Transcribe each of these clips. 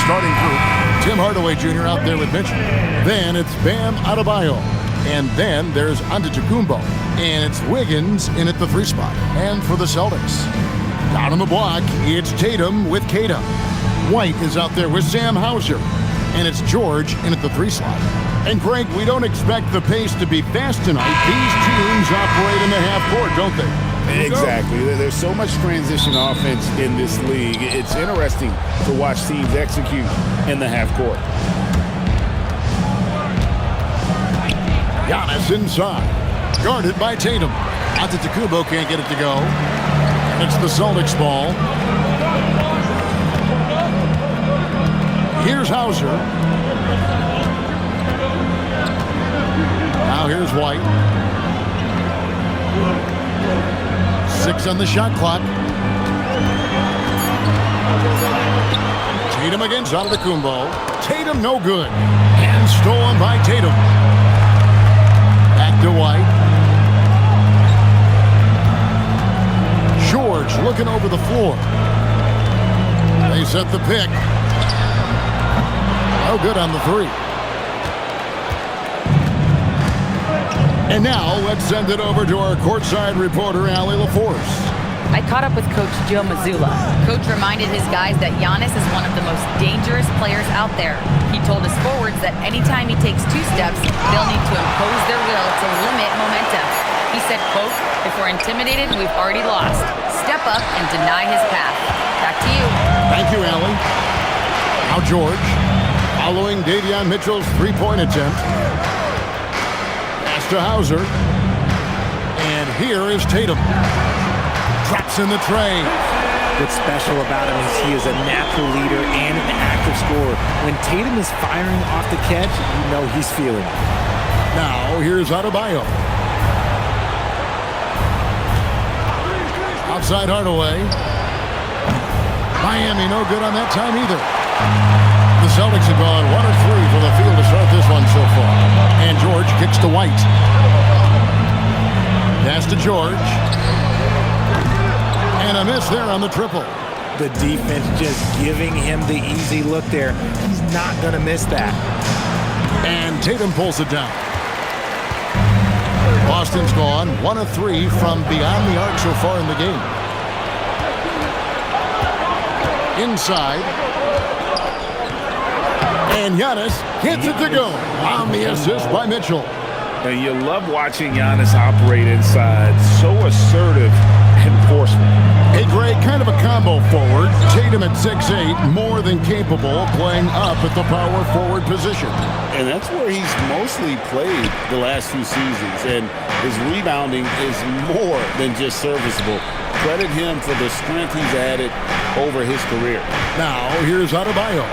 starting group. Tim Hardaway Jr. out there with Mitchell. Then it's Bam Adebayo. And then there's Antetokounmpo. And it's Wiggins in at the 3 spot. And for the Celtics, down on the block, it's Tatum with Kata. White is out there with Sam Hauser. And it's George in at the 3 slot. And Greg, we don't expect the pace to be fast tonight. These teams operate in the half court, don't they? Exactly. There's so much transition offense in this league. It's interesting to watch teams execute in the half court. Giannis inside. Guarded by Tatum. Antetokounmpo can't get it to go. And it's the Celtics ball. Here's Hauser. Now here's White. 6 on the shot clock. Tatum against Antetokounmpo. Tatum no good. And stolen by Tatum. Back to White. George looking over the floor. They set the pick. No good on the 3. And now, let's send it over to our courtside reporter, Allie LaForce. I caught up with Coach Joe Mazzulla. Coach reminded his guys that Giannis is one of the most dangerous players out there. He told his forwards that anytime he takes 2 steps, they'll need to impose their will to limit momentum. He said, quote, "If we're intimidated, we've already lost. Step up and deny his path." Back to you. Thank you, Allie. Now George, following Davion Mitchell's 3-point attempt. To Hauser. And here is Tatum. Drops in the tray. What's special about him is he is a natural leader and an active scorer. When Tatum is firing off the catch, you know he's feeling it. Now here's Adebayo. Outside Hardaway. Miami no good on that time either. The Celtics have gone 1 of 3 from the field to start this one so far. And George kicks to White. Pass to George. And a miss there on the triple. The defense just giving him the easy look there. He's not going to miss that. And Tatum pulls it down. Boston's gone 1 of 3 from beyond the arc so far in the game. Inside. And Giannis hits it to go on the assist by Mitchell. And you love watching Giannis operate inside. So assertive and forceful. Hey, Greg, kind of a combo forward. Tatum at 6'8", more than capable, playing up at the power forward position. And that's where he's mostly played the last few seasons. And his rebounding is more than just serviceable. Credit him for the strength he's added over his career. Now, here's Adebayo.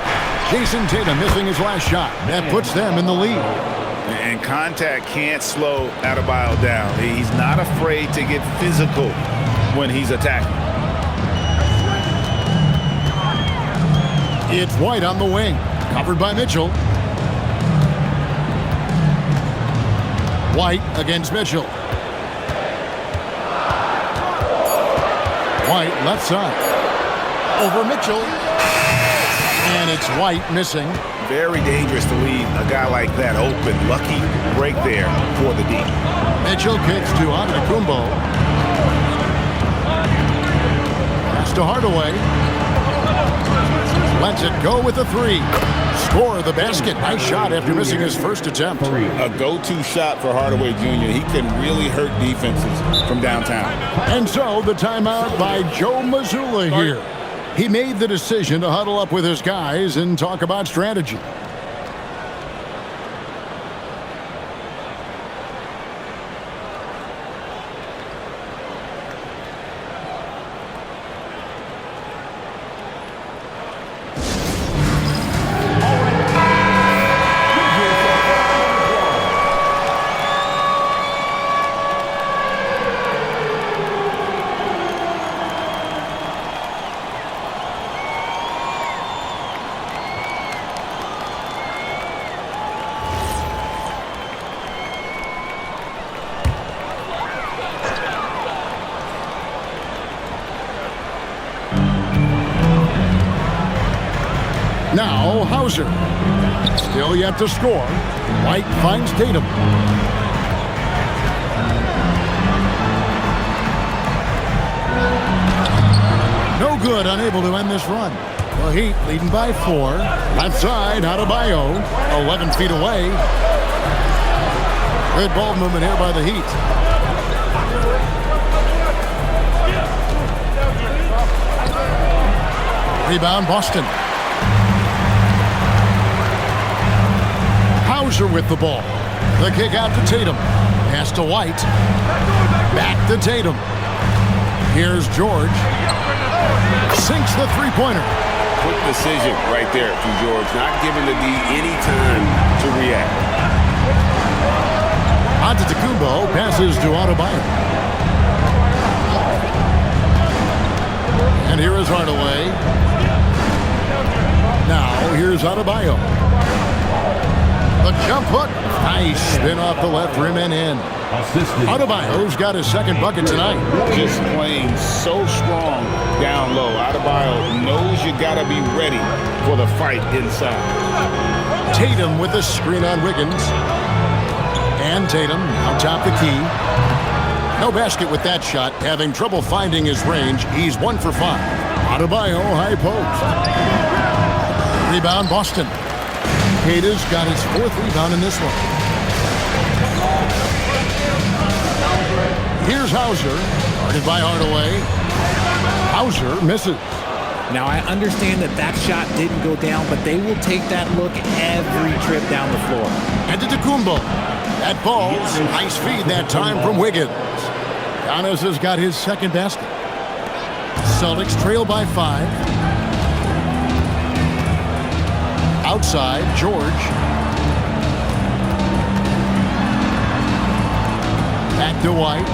Jason Tatum missing his last shot. That puts them in the lead. And contact can't slow Adebayo down. He's not afraid to get physical when he's attacking. It's White on the wing. Covered by Mitchell. White against Mitchell. White left side. Over Mitchell. And it's White missing. Very dangerous to leave a guy like that open. Lucky break there for the D. Mitchell kicks to Antetokounmpo. Pass to Hardaway. Lets it go with a 3. Score the basket. Nice shot after missing his first attempt. A go-to shot for Hardaway Jr. He can really hurt defenses from downtown. And so the timeout by Joe Mazzulla here. He made the decision to huddle up with his guys and talk about strategy. Now Hauser. Still yet to score. White finds Tatum. No good, unable to end this run. The Heat leading by 4. Left side, Adebayo, 11 feet away. Good ball movement here by the Heat. Rebound, Boston. Hauser with the ball. The kick out to Tatum. Pass to White. Back to Tatum. Here's George. Sinks the three-pointer. Quick decision right there from George. Not giving the D any time to react. Antetokounmpo passes to Adebayo. And here is Hardaway. Now here's Adebayo. The jump hook. Nice spin off the left rim and in. Adebayo's got his second bucket tonight. Just playing so strong down low. Adebayo knows you got to be ready for the fight inside. Tatum with the screen on Wiggins. And Tatum on top the key. No basket with that shot. Having trouble finding his range. He's 1 for 5. Adebayo high post. Rebound Boston. Kata's got his 4th rebound in this one. Here's Hauser, guarded by Hardaway. Hauser misses. Now, I understand that shot didn't go down, but they will take that look every trip down the floor. Antetokounmpo. That ball's nice feed that time from Wiggins. Giannis has got his second basket. Celtics trail by 5. Outside, George. Back to White.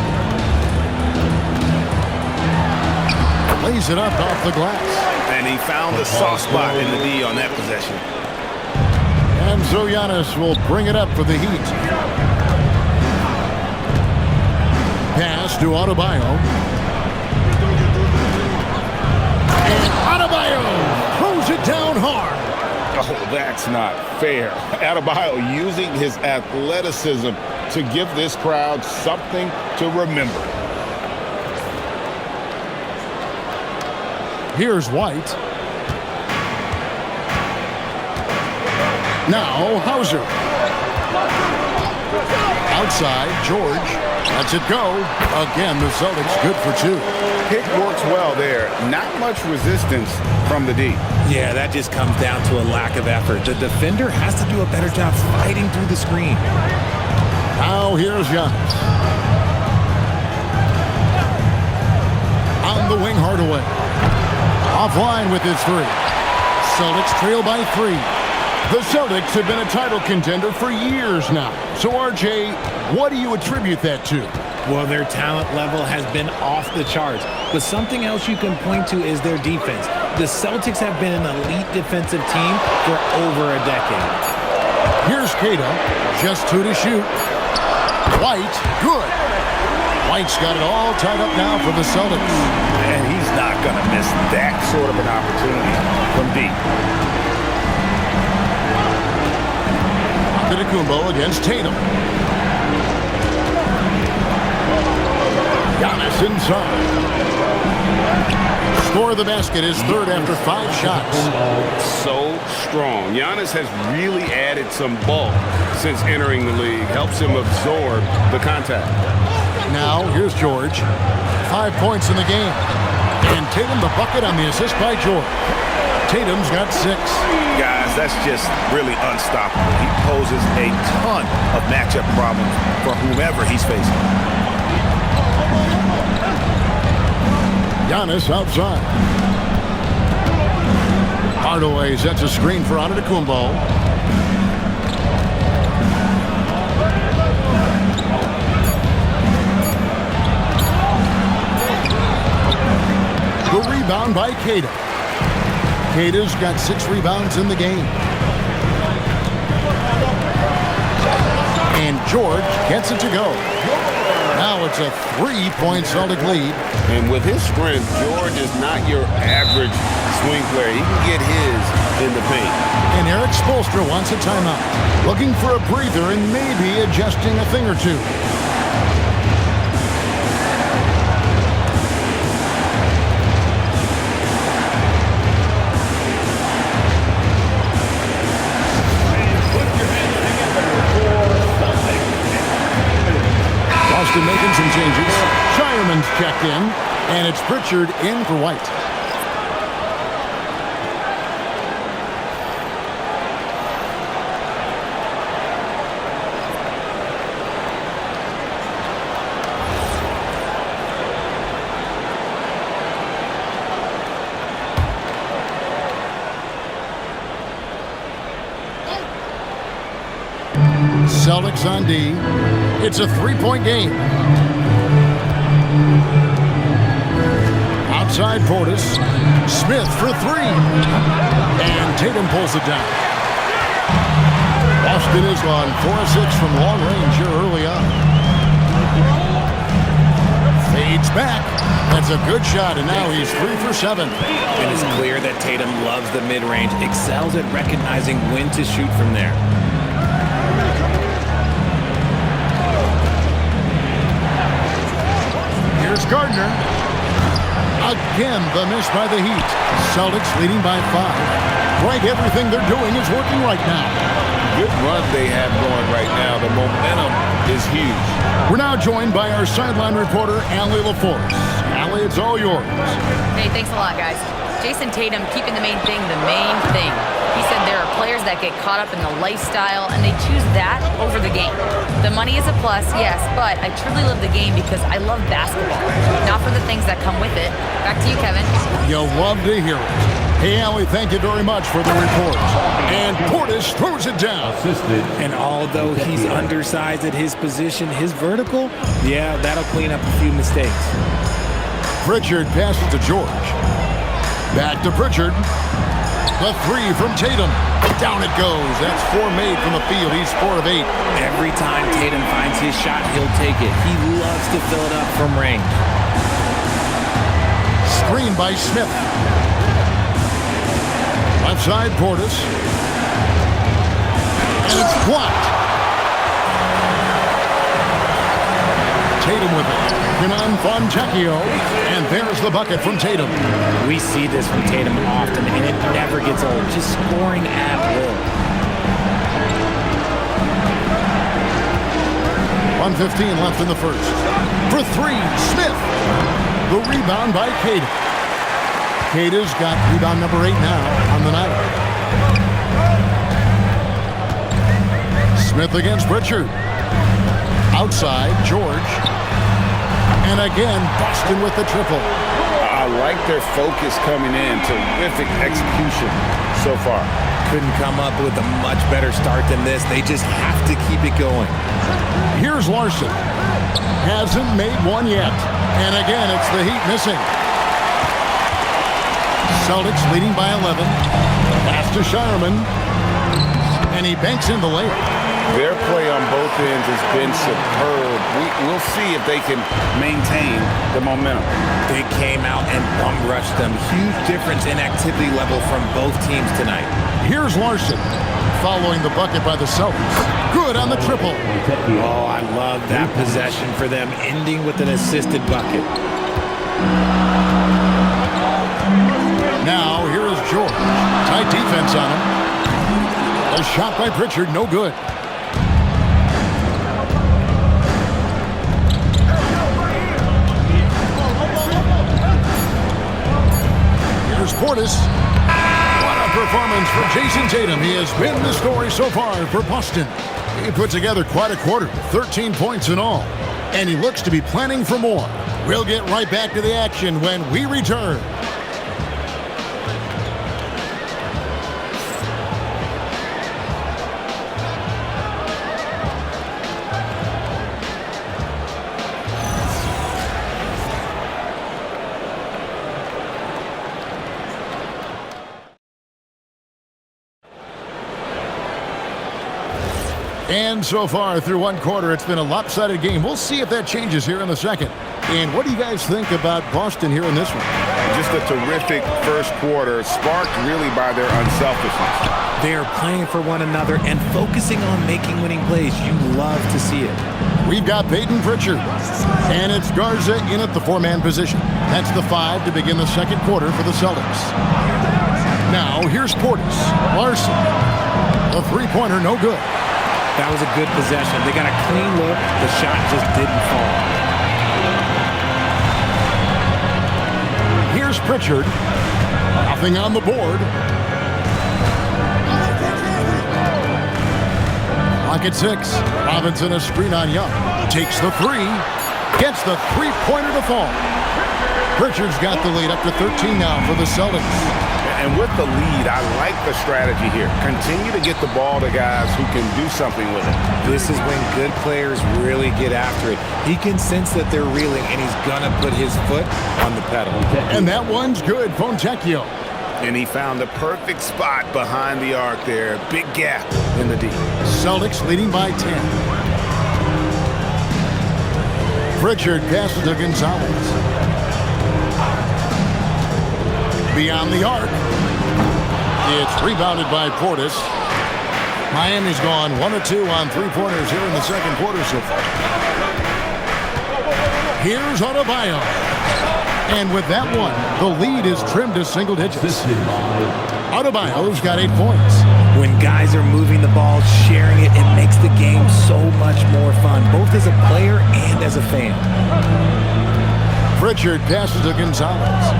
Lays it up off the glass. And he found the soft spot in the D on that possession. And so Giannis will bring it up for the Heat. Pass to Adebayo. And Adebayo throws it down hard. Oh, that's not fair. Adebayo using his athleticism to give this crowd something to remember. Here's White. Now Hauser. Outside, George. Lets it go. Again, the Celtics good for 2. Pick works well there. Not much resistance from the D. Yeah, that just comes down to a lack of effort. The defender has to do a better job fighting through the screen. Now here's Giannis. On the wing, Hardaway. Offline with his 3. Celtics trail by 3. The Celtics have been a title contender for years now. So, RJ, what do you attribute that to? Well, their talent level has been off the charts. But something else you can point to is their defense. The Celtics have been an elite defensive team for over a decade. Here's Kata. Just 2 to shoot. White, good. White's got it all tied up now for the Celtics. And he's not going to miss that sort of an opportunity from deep. Antetokounmpo against Tatum. Giannis inside. Score the basket, his 3rd after 5 shots. So strong. Giannis has really added some bulk since entering the league. Helps him absorb the contact. Now, here's George. 5 points in the game. And Tatum the bucket on the assist by George. Tatum's got 6. Guys, that's just really unstoppable. He poses a ton of matchup problems for whomever he's facing. Giannis outside. Hardaway sets a screen for Antetokounmpo. The rebound by Kata. Kata's got 6 rebounds in the game. And George gets it to go. Now it's a 3-point Celtic lead. And with his strength, George is not your average swing player. He can get his in the anticipate. And Eric Spoelstra wants a timeout. Looking for a breather and maybe adjusting a thing or two. Boston making some changes. Shireman's checked in, and it's Pritchard in for White. Celtics on D. It's a three-point game. Outside Portis. Smith for three. And Tatum pulls it down. Boston is on 4-6 from long range here early on. Fades back. That's a good shot, and now he's 3 for 7. And it's clear that Tatum loves the mid-range, excels at recognizing when to shoot from there. Gardner. Again, the miss by the Heat. Celtics leading by 5. Frank, everything they're doing is working right now. Good run they have going right now. The momentum is huge. We're now joined by our sideline reporter, Allie LaForce. Allie, it's all yours. Hey, thanks a lot, guys. Jason Tatum keeping the main thing the main thing. He said there are players that get caught up in the lifestyle, and they choose that over the game. The money is a plus, yes, but I truly love the game because I love basketball, not for the things that come with it. Back to you, Kevin. You'll love to hear it. Hey, Allie, thank you very much for the report. And Portis throws it down. And although he's undersized at his position, his vertical, yeah, that'll clean up a few mistakes. Pritchard passes to George. Back to Pritchard. The three from Tatum. Down it goes. That's 4 made from the field. He's 4 of 8. Every time Tatum finds his shot, he'll take it. He loves to fill it up from range. Screen by Smith. Left side, Portis. And it's blocked. Tatum with it. Kenan Fontecchio. And there's the bucket from Tatum. We see this from Tatum often, and it never gets old. Just scoring at will. 1:15 left in the first. For three, Smith. The rebound by Kata. Kata's got rebound number 8 now on the night. Smith against Pritchard. Outside, George. And again, Boston with the triple. I like their focus coming in. Terrific execution so far. Couldn't come up with a much better start than this. They just have to keep it going. Here's Larson. Hasn't made one yet. And again, it's the Heat missing. Celtics leading by 11. Pass to Shireman. And he banks in the layup. Their play on both ends has been superb. We'll see if they can maintain the momentum. They came out and bum rushed them. Huge difference in activity level from both teams tonight. Here's Larson following the bucket by the Celtics. Good on the triple. Oh, I love that possession for them, ending with an assisted bucket. Now, here is George. Tight defense on him. A shot by Pritchard, no good. Here's Portis. What a performance for Jason Tatum. He has been the story so far for Boston. He put together quite a quarter, 13 points in all. And he looks to be planning for more. We'll get right back to the action when we return. And so far through one quarter, it's been a lopsided game. We'll see if that changes here in the second. And what do you guys think about Boston here in this one? Just a terrific first quarter, sparked really by their unselfishness. They are playing for one another and focusing on making winning plays. You love to see it. We've got Peyton Pritchard, and it's Garza in at the 4-man position. That's the 5 to begin the second quarter for the Celtics. Now, here's Portis. Larson. The three-pointer, no good. That was a good possession. They got a clean look. The shot just didn't fall. Here's Pritchard. Nothing on the board. Clock at 6. Robinson a screen on Young. Takes the 3. Gets the three-pointer to fall. Pritchard's got the lead up to 13 now for the Celtics. And with the lead, I like the strategy here. Continue to get the ball to guys who can do something with it. This is when good players really get after it. He can sense that they're reeling, and he's going to put his foot on the pedal. And that one's good. Fontecchio. And he found the perfect spot behind the arc there. Big gap in the D. Celtics leading by 10. Pritchard passes to Gonzalez. Beyond the arc. It's rebounded by Portis. Miami's gone 1 of 2 on three-pointers here in the second quarter so far. Here's Adebayo. And with that one, the lead is trimmed to single digits. Adebayo's got 8 points. When guys are moving the ball, sharing it, it makes the game so much more fun, both as a player and as a fan. Pritchard passes to Gonzalez.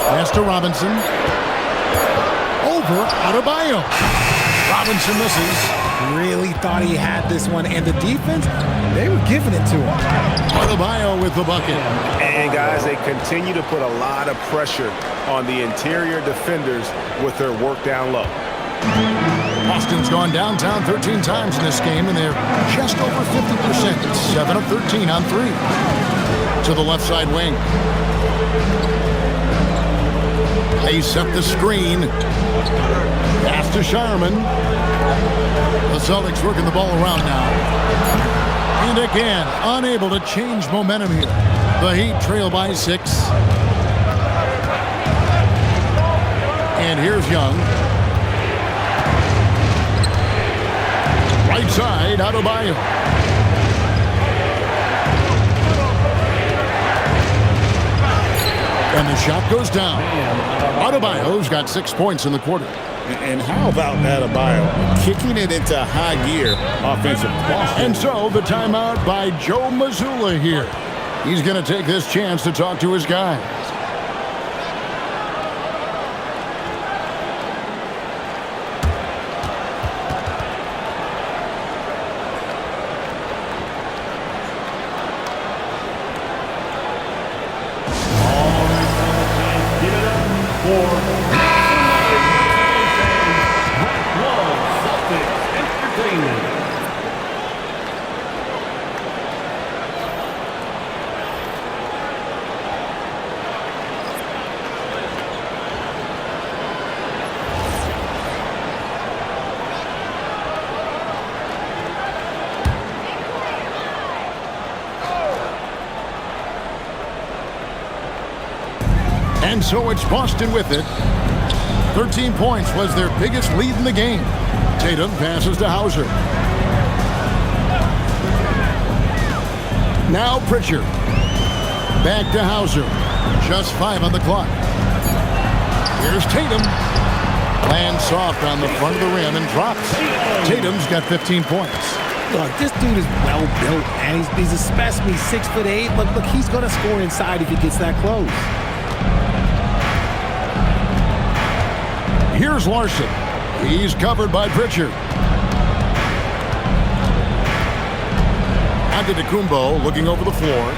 Pass to Robinson. Over Adebayo. Robinson misses. Really thought he had this one, and the defense, they were giving it to him. Adebayo with the bucket. And guys, they continue to put a lot of pressure on the interior defenders with their work down low. Boston's gone downtown 13 times in this game, and they're just over 50%. 7 of 13 on 3. To the left side wing. They set the screen. Pass to Sharman. The Celtics working the ball around now. And again, unable to change momentum here. The Heat trail by 6. And here's Young. Right side, Adebayo. And the shot goes down. Adebayo's got 6 points in the quarter. And how about Adebayo kicking it into high gear offensive ball? And so the timeout by Joe Mazzulla here. He's going to take this chance to talk to his guys. And so it's Boston with it. 13 points was their biggest lead in the game. Tatum passes to Hauser. Now Pritchard. Back to Hauser. Just 5 on the clock. Here's Tatum. Lands soft on the front of the rim and drops. Tatum's got 15 points. Look, this dude is well built, man. He's a specimen. He's 6'8". Look, he's going to score inside if he gets that close. Here's Larson. He's covered by Pritchard. Antetokounmpo looking over the floor.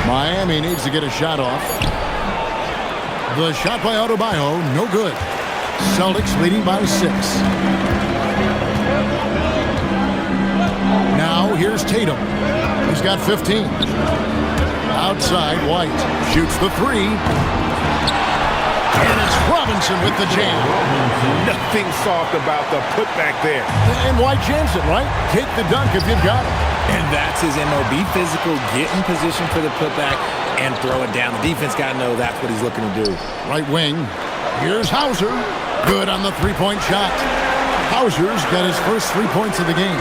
Miami needs to get a shot off. The shot by Adebayo, no good. Celtics leading by 6. Now here's Tatum. He's got 15. Outside, White shoots the 3. And it's Robinson with the jam. Nothing soft about the putback there. And why chance it, right? Take the dunk if you've got it. And that's his MO. Be physical, get in position for the putback, and throw it down. The defense got to know that's what he's looking to do. Right wing. Here's Hauser. Good on the three-point shot. Hauser's got his first 3 points of the game.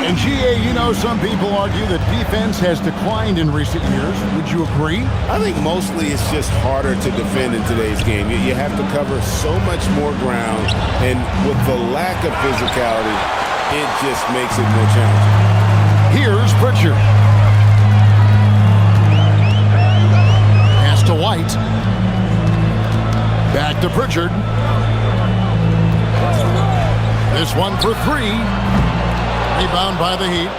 And GA, you know, some people argue that defense has declined in recent years. Would you agree? I think mostly it's just harder to defend in today's game. You have to cover so much more ground, and with the lack of physicality, it just makes it more challenging. Here's Pritchard. Pass to White. Back to Pritchard. This one for three. Rebound by the Heat.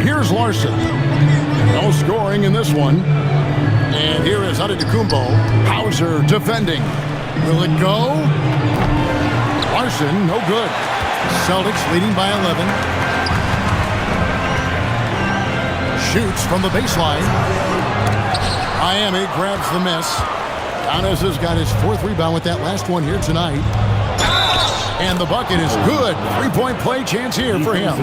Here's Larson. No scoring in this one. And here is Antetokounmpo. Hauser defending. Will it go? Larson, no good. Celtics leading by 11. Shoots from the baseline. Miami grabs the miss. Giannis has got his fourth rebound with that last one here tonight. And the bucket is good. Three-point play chance here for him.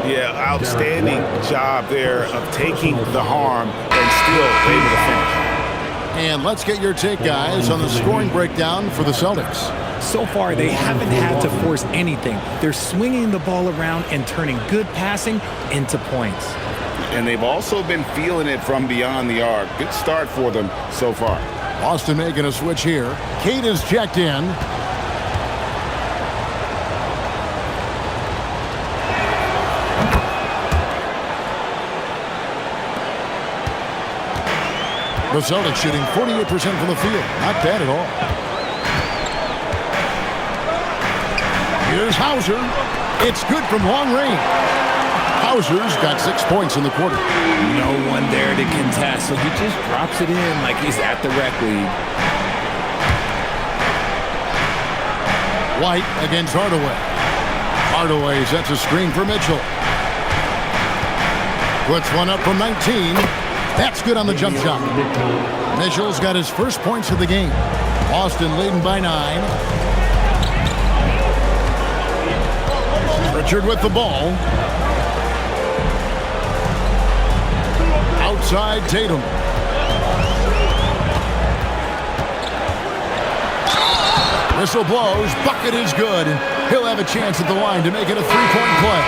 Yeah, outstanding job there of taking the harm and still able to finish. And let's get your take, guys, on the scoring breakdown for the Celtics. So far, they haven't had to force anything. They're swinging the ball around and turning good passing into points. And they've also been feeling it from beyond the arc. Good start for them so far. Boston making a switch here. Kate is checked in. The Celtics shooting 48% from the field. Not bad at all. Here's Hauser. It's good from long range. Hauser's got 6 points in the quarter. No one there to contest, so he just drops it in like he's at the rec league. White against Hardaway. Hardaway sets a screen for Mitchell. Puts one up from 19. That's good on the jump shot. Mitchell's got his first points of the game. Boston leading by 9. Pritchard with the ball. Outside Tatum. Whistle blows. Bucket is good. And he'll have a chance at the line to make it a three-point play.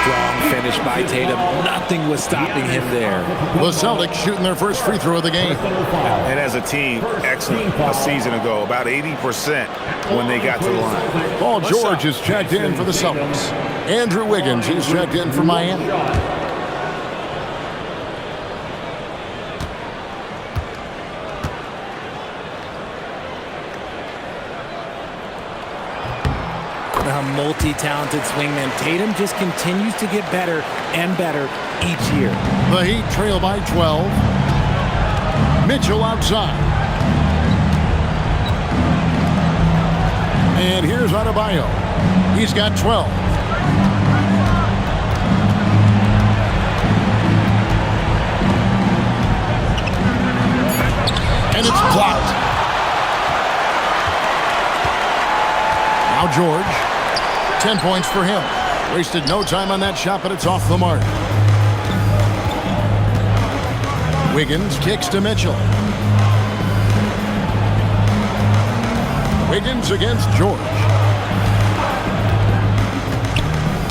Strong finish by Tatum. Nothing was stopping him there. The Celtics shooting their first free throw of the game. And as a team, excellent a season ago. About 80% when they got to the line. Paul George is checked in for the Celtics. Andrew Wiggins, he's checked in for Miami. A multi-talented swingman. Tatum just continues to get better and better each year. The Heat trail by 12. Mitchell outside. And here's Adebayo. He's got 12. And it's blocked. Now George. 10 points for him. Wasted no time on that shot, but it's off the mark. Wiggins kicks to Mitchell. Wiggins against George.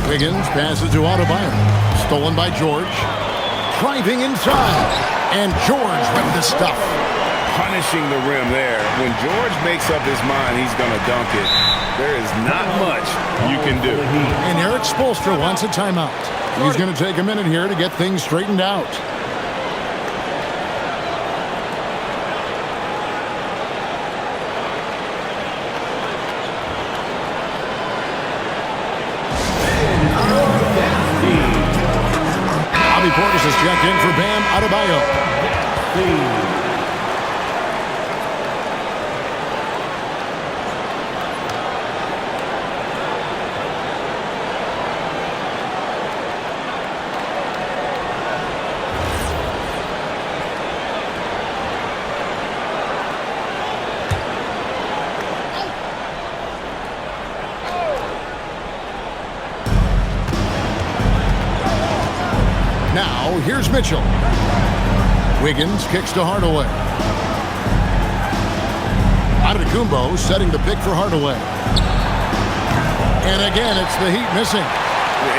Wiggins passes to Adebayo. Stolen by George. Driving inside. And George with the stuff. Punishing the rim there. When George makes up his mind he's going to dunk it, there is not much you can do. And Eric Spoelstra wants a timeout. He's going to take a minute here to get things straightened out. Bobby Portis is checked in for Bam Adebayo. Now, here's Mitchell. Wiggins kicks to Hardaway. Antetokounmpo setting the pick for Hardaway. And again, it's the Heat missing.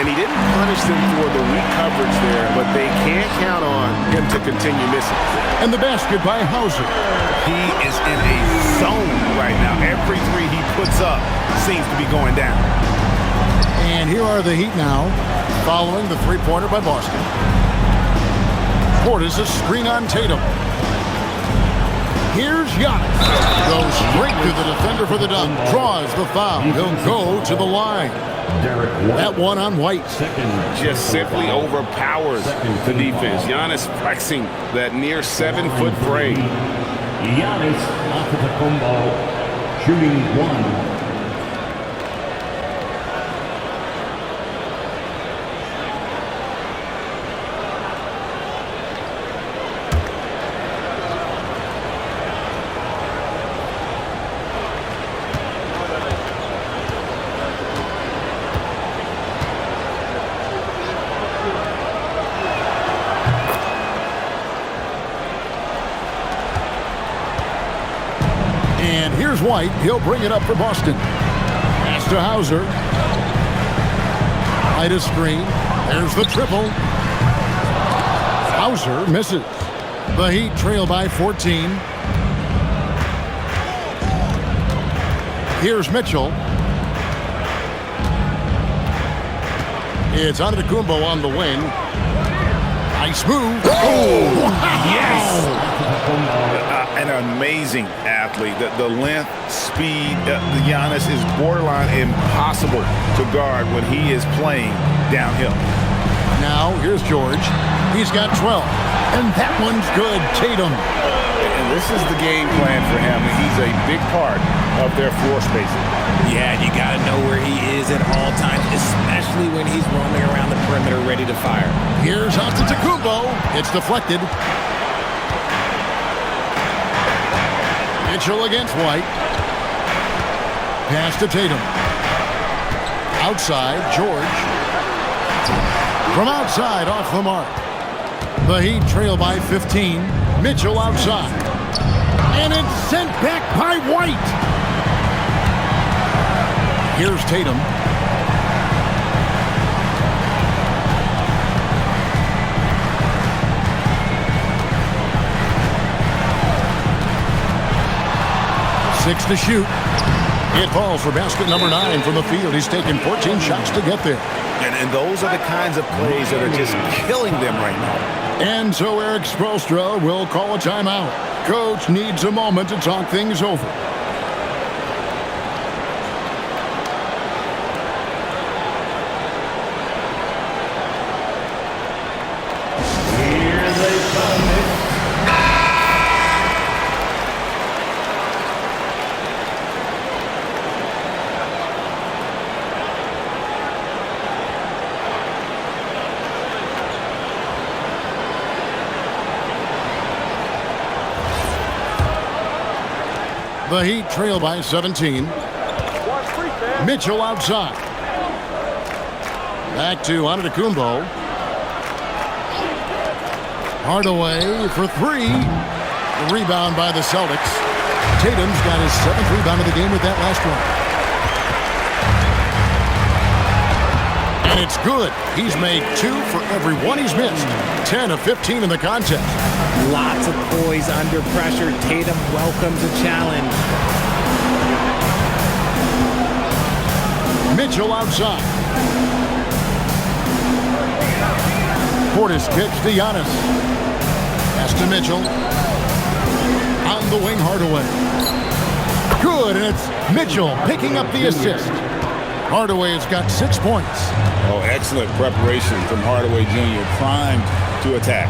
And he didn't punish them for the weak coverage there, but they can't count on him to continue missing. And the basket by Hauser. He is in a zone right now. Every three he puts up seems to be going down. And here are the Heat now, following the three-pointer by Boston. Portis a screen on Tatum. Here's Giannis. Goes straight to the defender for the dunk. Draws the foul. He'll go to the line. That one on White. Just simply overpowers the defense. Giannis flexing that near 7-foot frame. Giannis Antetokounmpo shooting one. And here's White. He'll bring it up for Boston. Pass to Hauser. Right a screen. There's the triple. Hauser misses. The Heat trail by 14. Here's Mitchell. It's Antetokounmpo on the wing. Nice move. Oh, Yes! An amazing athlete. The length, speed, Giannis is borderline impossible to guard when he is playing downhill. now here's George. He's got 12. And that one's good. Tatum. And this is the game plan for him. He's a big part of their floor spacing. Yeah, you got to know where he is at all times, especially when he's roaming around the perimeter ready to fire. Here's Antetokounmpo. It's deflected. Mitchell against White. Pass to Tatum. Outside, George. From outside, off the mark. The Heat trail by 15. Mitchell outside. And it's sent back by White. Here's Tatum. Six to shoot. It falls for basket number 9 from the field. He's taken 14 shots to get there. And those are the kinds of plays that are just killing them right now. And so Eric Spoelstra will call a timeout. Coach needs a moment to talk things over. Here they come. The Heat trail by 17. Mitchell outside. Back to Antetokounmpo. Hardaway for 3. The rebound by the Celtics. Tatum's got his 7th rebound of the game with that last one. And it's good. He's made 2 for every one he's missed. 10 of 15 in the contest. Lots of poise under pressure. Tatum welcomes a challenge. Mitchell outside. Portis kicks to Giannis. Pass to Mitchell. On the wing, Hardaway. Good, and it's Mitchell picking up the assist. Hardaway has got 6 points. Oh, excellent preparation from Hardaway Jr. Primed to attack.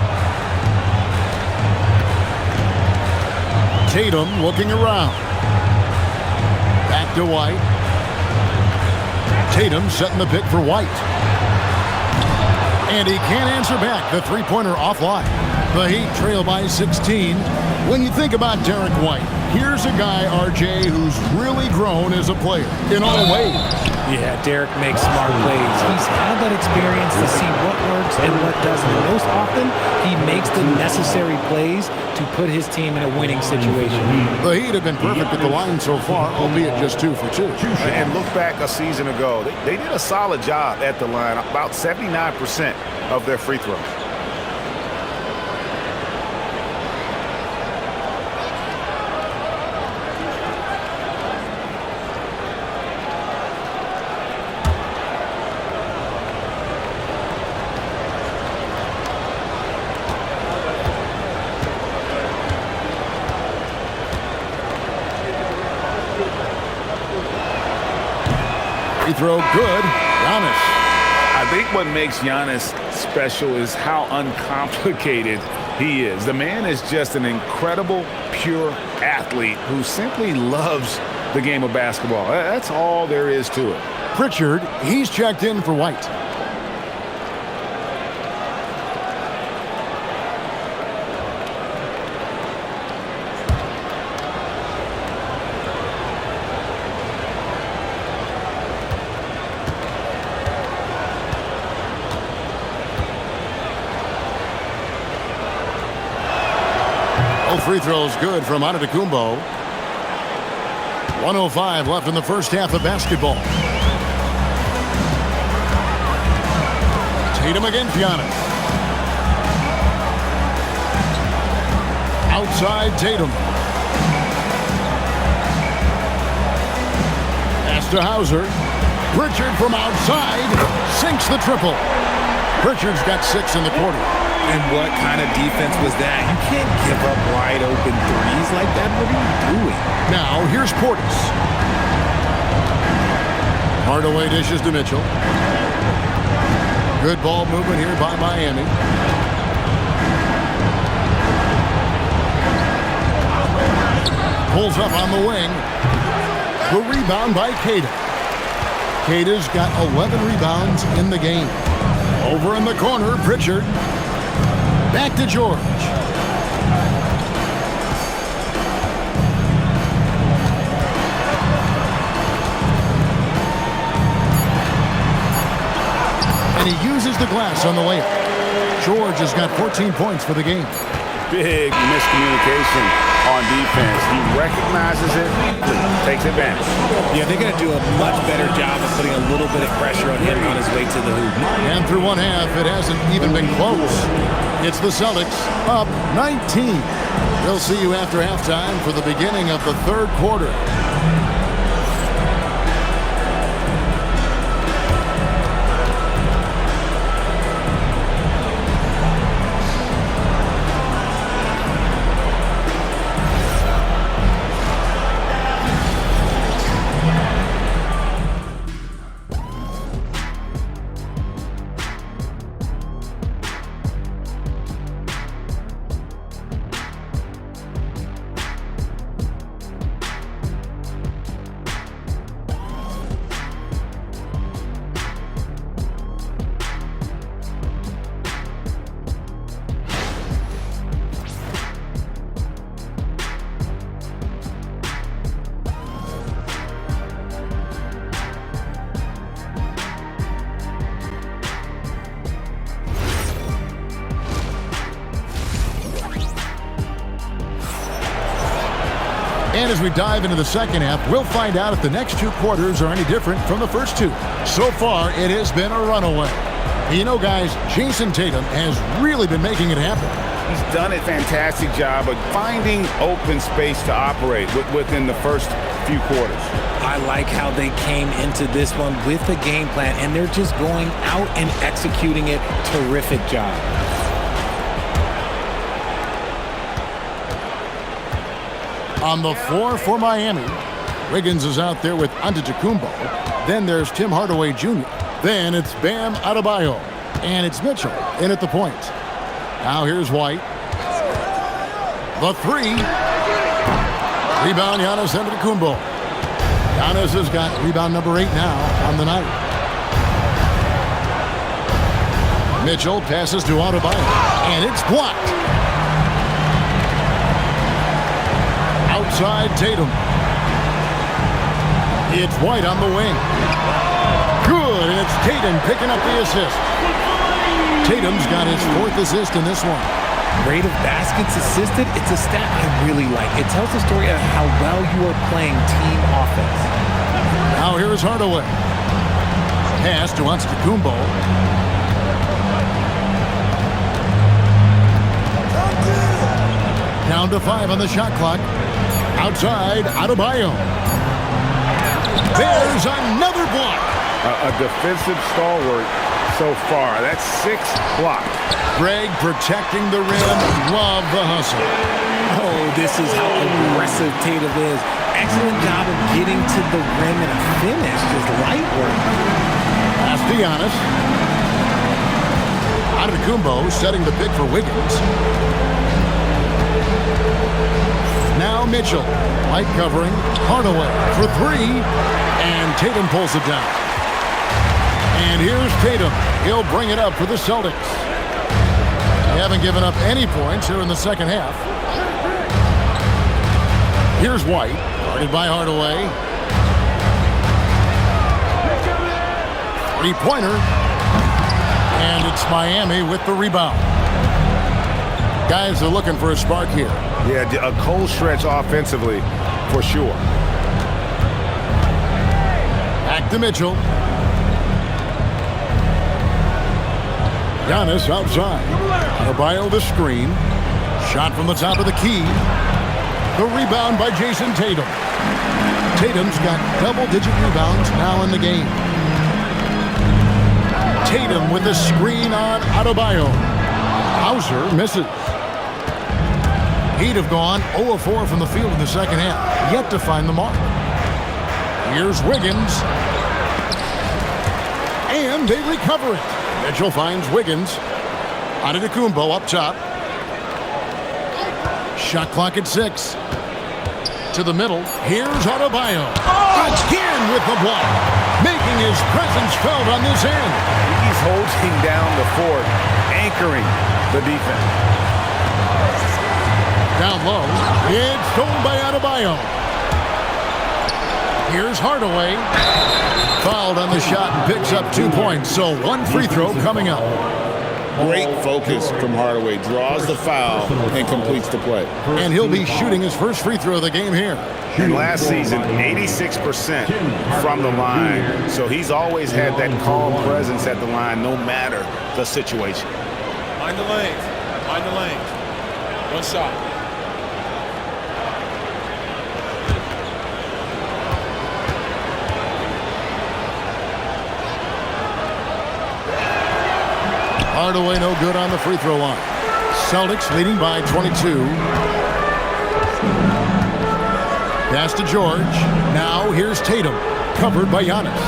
Tatum looking around. Back to White. Tatum setting the pick for White. And he can't answer back. The three-pointer offline. The Heat trail by 16. When you think about Derek White, Here's a guy, RJ, who's really grown as a player in all ways. Yeah, Derek makes smart plays. He's had that experience to see what works and what doesn't. And most often, he makes the necessary plays to put his team in a winning situation. The Heat have been perfect at the line so far, albeit just 2 for 2. And look back a season ago. They did a solid job at the line, about 79% of their free throws. Free throw good. Giannis. I think what makes Giannis special is how uncomplicated he is. The man is just an incredible, pure athlete who simply loves the game of basketball. That's all there is to it. Pritchard, he's checked in for White. Free throws good from Antetokounmpo. 1:05 left in the first half of basketball. Tatum against Giannis. Outside Tatum. Pass to Hauser. Pritchard from outside sinks the triple. Pritchard's got 6 in the quarter. And what kind of defense was that? You can't give up wide open threes like that. What are you doing? Now, here's Portis. Hardaway dishes to Mitchell. Good ball movement here by Miami. Pulls up on the wing. The rebound by Queta. Queta's got 11 rebounds in the game. Over in the corner, Pritchard. Back to George. And he uses the glass on the layup. George has got 14 points for the game. Big miscommunication on defense. He recognizes it, takes advantage. Yeah, they're going to do a much better job of putting a little bit of pressure on him on his way to the hoop. And through one half, it hasn't even been close. It's the Celtics up 19. We'll see you after halftime for the beginning of the third quarter. And as we dive into the second half, we'll find out if the next 2 quarters are any different from the first 2. So far, it has been a runaway. You know, guys, Jason Tatum has really been making it happen. He's done a fantastic job of finding open space to operate within the first few quarters. I like how they came into this one with a game plan, and they're just going out and executing it. Terrific job. On the floor for Miami, Wiggins is out there with Antetokounmpo. Then there's Tim Hardaway Jr. Then it's Bam Adebayo. And it's Mitchell in at the point. Now here's White. The 3. Rebound, Giannis Antetokounmpo. Giannis has got rebound number 8 now on the night. Mitchell passes to Adebayo. And it's blocked. outside Tatum. It's White on the wing. Good, and it's Tatum picking up the assist. Tatum's got his 4th assist in this one. Rate of baskets assisted, it's a stat I really like. It tells the story of how well you are playing team offense. Now here's Hardaway. Pass to Antetokounmpo. Down to 5 on the shot clock. Outside, Adebayo. There's another block. A defensive stalwart so far. That's 6 blocks. Greg protecting the rim. Love the hustle. Oh, this is how aggressive Tatum is. Excellent job of getting to the rim and a finish. Just light work. Pass to Giannis. Antetokounmpo setting the pick for Wiggins. Now Mitchell. Light covering. Hardaway for 3. And Tatum pulls it down. And here's Tatum. He'll bring it up for the Celtics. They haven't given up any points here in the second half. Here's White. Guarded by Hardaway. 3-pointer. And it's Miami with the rebound. Guys are looking for a spark here. Yeah, a cold stretch offensively for sure. Back to Mitchell. Giannis outside. Adebayo the screen. Shot from the top of the key. The rebound by Jason Tatum. Tatum's got double-digit rebounds now in the game. Tatum with the screen on Adebayo. Hauser misses. Heat have gone 0 of 4 from the field in the second half. Yet to find the mark. Here's Wiggins. And they recover it. Mitchell finds Wiggins. Antetokounmpo up top. Shot clock at 6. To the middle. Here's Adebayo. Again with the block. Making his presence felt on this end. He's holding down the fort, anchoring the defense. Down low. It's stolen by Adebayo. Here's Hardaway. Fouled on the shot and picks up 2 points. So 1 free throw coming up. Great focus from Hardaway. Draws the foul and completes the play. And he'll be shooting his first free throw of the game here. And last season, 86% from the line. So he's always had that calm presence at the line no matter the situation. Mind the lanes. Mind the lanes. 1 shot. Hardaway no good on the free throw line. Celtics leading by 22. Pass to George. Now here's Tatum. Covered by Giannis.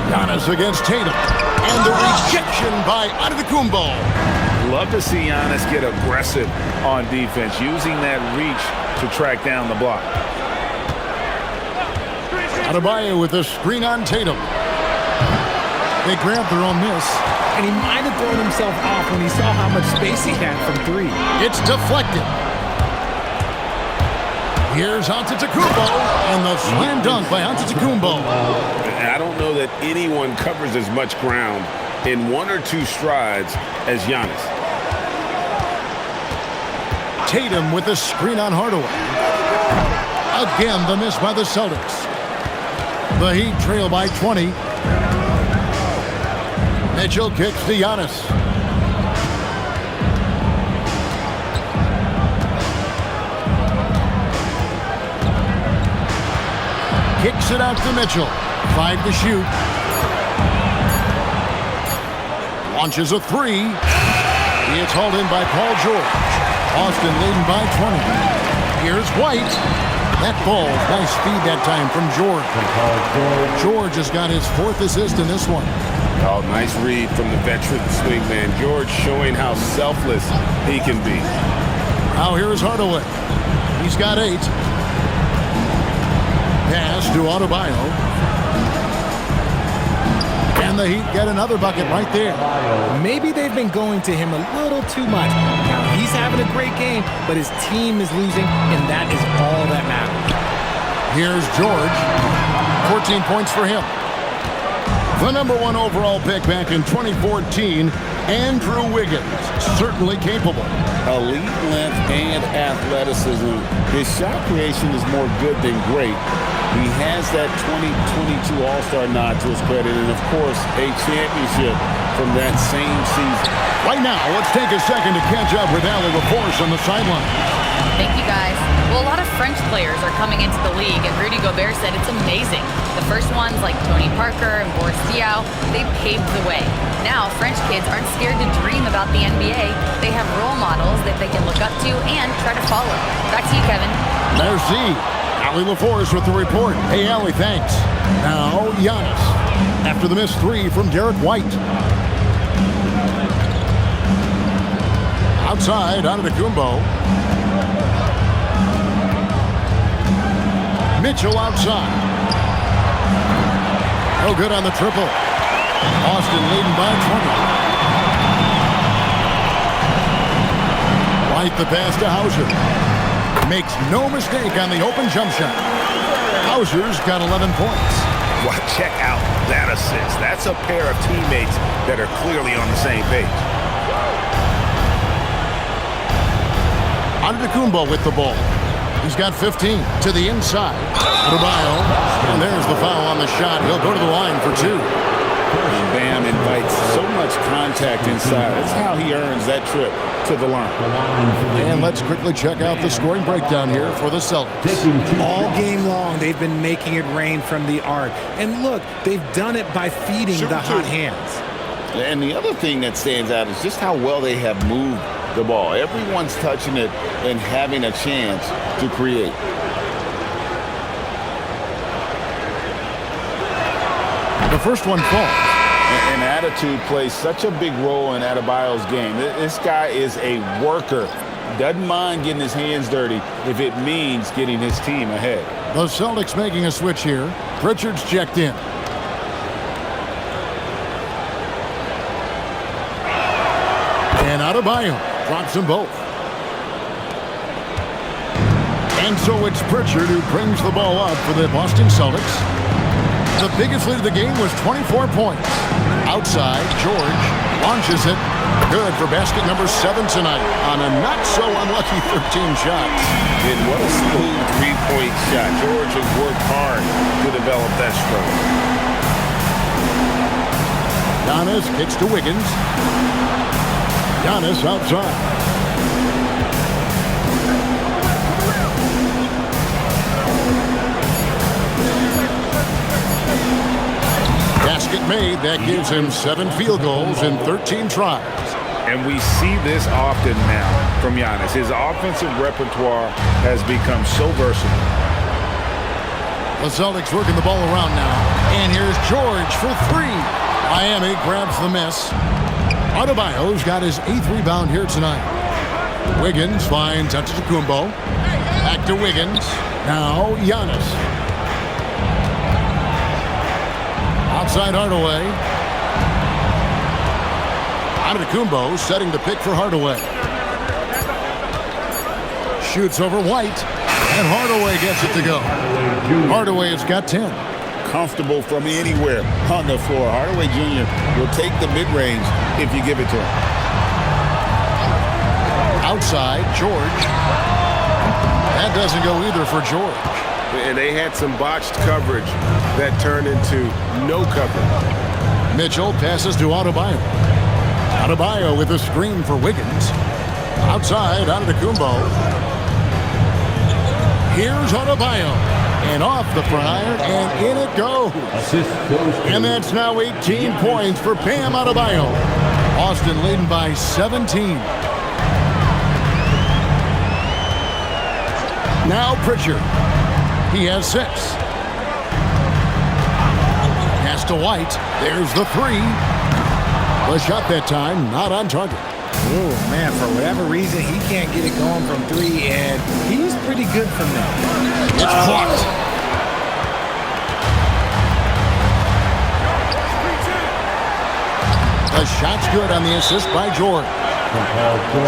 Giannis against Tatum. And the rejection by Antetokounmpo. Love to see Giannis get aggressive on defense, using that reach to track down the block. Adebayo with a screen on Tatum. They grabbed their own miss. And he might have thrown himself off when he saw how much space he had from 3. It's deflected. Here's Antetokounmpo, and the slam dunk by Antetokounmpo. I don't know that anyone covers as much ground in 1 or 2 strides as Giannis. Tatum with a screen on Hardaway. Again, the miss by the Celtics. The Heat trail by 20. Mitchell kicks to Giannis. Kicks it out to Mitchell. 5 to shoot. Launches a 3. It's hauled in by Paul George. Boston leading by 20. Here's White. That ball, nice speed that time from George. George has got his 4th assist in this one. Oh, nice read from the veteran swingman. George showing how selfless he can be. Now here's Hardaway. He's got 8. Pass to Adebayo. And the Heat get another bucket right there. Maybe they've been going to him a little too much. Now, he's having a great game, but his team is losing, and that is all that matters. Here's George. 14 points for him. The #1 overall pick back in 2014, Andrew Wiggins, certainly capable. Elite length and athleticism. His shot creation is more good than great. He has that 2022 All-Star nod to his credit, and of course, a championship from that same season. Right now, let's take a second to catch up with Allie LaForce on the sideline. Thank you, guys. Well, a lot of French players are coming into the league, and Rudy Gobert said it's amazing. The first ones, like Tony Parker and Boris Diaw, they paved the way. Now, French kids aren't scared to dream about the NBA. They have role models that they can look up to and try to follow. Back to you, Kevin. Merci. Allie LaForce with the report. Hey, Allie, thanks. Now, Giannis. After the missed three from Derek White. Outside, Antetokounmpo. Mitchell outside. No good on the triple. Boston leading by 20. White the pass to Hauser. Makes no mistake on the open jump shot. Hauser's got 11 points. Well, check out that assist. That's a pair of teammates that are clearly on the same page. Antetokounmpo with the ball. He's got 15 to the inside. Adebayo, and there's the foul on the shot. He'll go to the line for two. Bam invites so much contact inside. That's how he earns that trip to the line. And let's quickly check out the scoring breakdown here for the Celtics. All game long, they've been making it rain from the arc. And look, they've done it by feeding the hot hands. And the other thing that stands out is just how well they have moved the ball. Everyone's touching it and having a chance to create. The first one falls. And attitude plays such a big role in Adebayo's game. This guy is a worker. Doesn't mind getting his hands dirty if it means getting his team ahead. The Celtics making a switch here. Pritchard's checked in. And Adebayo drops them both. And so it's Pritchard who brings the ball up for the Boston Celtics. The biggest lead of the game was 24 points. Outside, George launches it. Good for basket number 7 tonight on a not-so-unlucky 13 shots. And what a smooth three-point shot. George has worked hard to develop that stroke. Giannis kicks to Wiggins. Giannis outside. Basket made. That gives him 7 field goals in 13 tries. And we see this often now from Giannis. His offensive repertoire has become so versatile. The Celtics working the ball around now. And here's George for 3. Miami grabs the miss. Adebayo's got his 8th rebound here tonight. Wiggins finds Antetokounmpo. Back to Wiggins. Now Giannis. Outside Hardaway. Antetokounmpo setting the pick for Hardaway. Shoots over White. And Hardaway gets it to go. Hardaway has got 10. Comfortable from anywhere on the floor. Hardaway Jr. will take the mid-range if you give it to him. Outside, George. That doesn't go either for George. And they had some botched coverage that turned into no coverage. Mitchell passes to Adebayo. Adebayo with a screen for Wiggins. Outside, Antetokounmpo. Here's Adebayo. And off the prior, and in it goes. And that's now 18 points for Bam Adebayo. Boston leading by 17. Now Pritchard. He has 6. Pass to White. There's the 3. The shot that time, not on target. Oh, man, for whatever reason, he can't get it going from 3, and he's pretty good from that. It's blocked. The shot's good on the assist by George.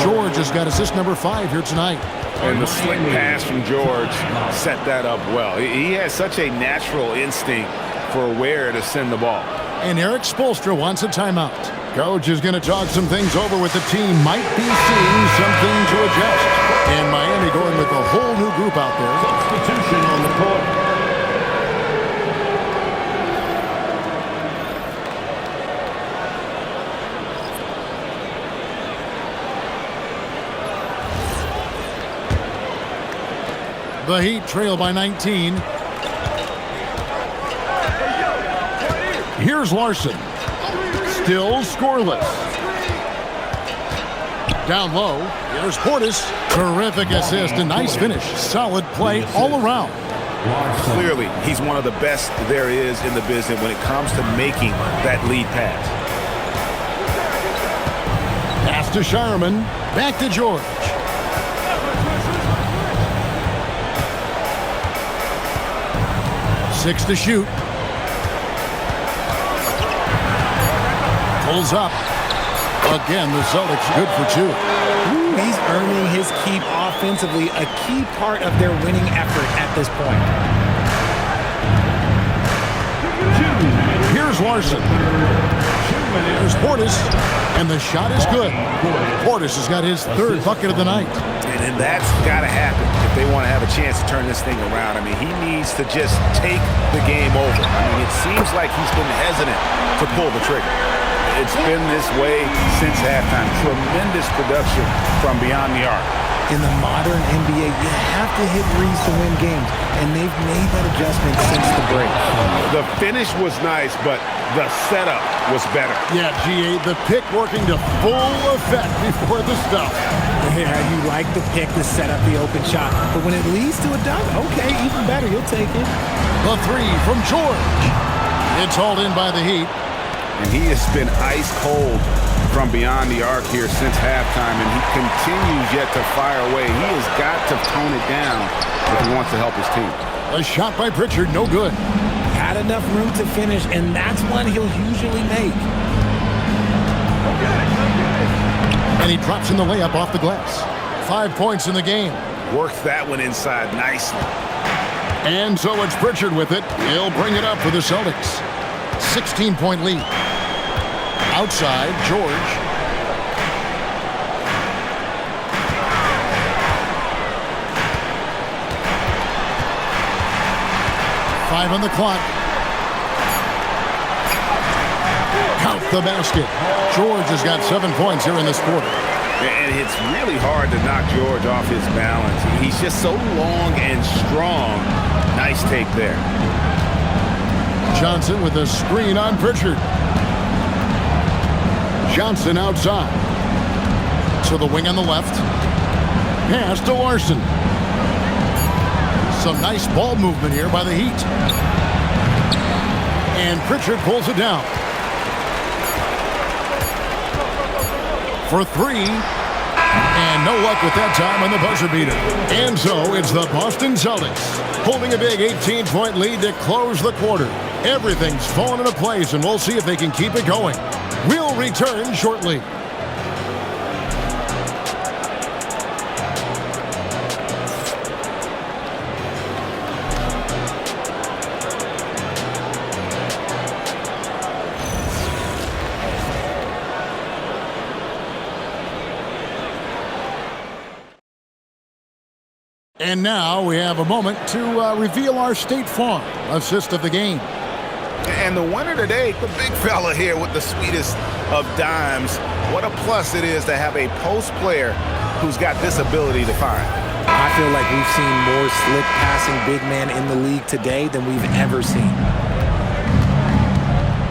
George has got assist number 5 here tonight. And the slick pass from George set that up well. He has such a natural instinct for where to send the ball. And Eric Spoelstra wants a timeout. Coach is going to talk some things over with the team. Might be seeing something to adjust. And Miami going with a whole new group out there. Substitution on the court. The Heat trail by 19. Here's Larson. Still scoreless. Down low. Here's Portis. Terrific assist. A nice finish. Solid play all around. Clearly, he's one of the best there is in the business when it comes to making that lead pass. Pass to Shireman. Back to George. Six to shoot. Pulls up. Again, the Celtics good for 2. He's earning his keep offensively, a key part of their winning effort at this point. Here's Larson. Here's Portis. And the shot is good. Portis has got his 3rd bucket of the night. And that's got to happen if they want to have a chance to turn this thing around. I mean, he needs to just take the game over. I mean, it seems like he's been hesitant to pull the trigger. It's been this way since halftime. Tremendous production from beyond the arc. In the modern NBA, you have to hit threes to win games, and they've made that adjustment since the break. The finish was nice, but the setup was better. Yeah, GA, the pick working to full effect before the stop. Yeah, you like the pick to set up the open shot, but when it leads to a dunk, okay, even better, you'll take it. The 3 from George. It's hauled in by the Heat. And he has been ice cold from beyond the arc here since halftime, and he continues yet to fire away. He has got to tone it down if he wants to help his team. A shot by Pritchard, no good. Had enough room to finish, and that's one he'll usually make. And he drops in the layup off the glass. 5 points in the game. Worked that one inside nicely. And so it's Pritchard with it. He'll bring it up for the Celtics. 16-point lead. Outside, George. Five on the clock. Count the basket. George has got 7 points here in this quarter. And it's really hard to knock George off his balance. He's just so long and strong. Nice take there. Johnson with a screen on Pritchard. Johnson outside. To the wing on the left. Pass to Larson. Some nice ball movement here by the Heat. And Pritchard pulls it down. For 3. And no luck with that time on the buzzer beater. And so it's the Boston Celtics holding a big 18-point lead to close the quarter. Everything's fallen into place, and we'll see if they can keep it going. We'll return shortly. And now we have a moment to reveal our State Farm assist of the game. And the winner today, the big fella here with the sweetest of dimes. What a plus it is to have a post player who's got this ability to find. I feel like we've seen more slick passing big man in the league today than we've ever seen.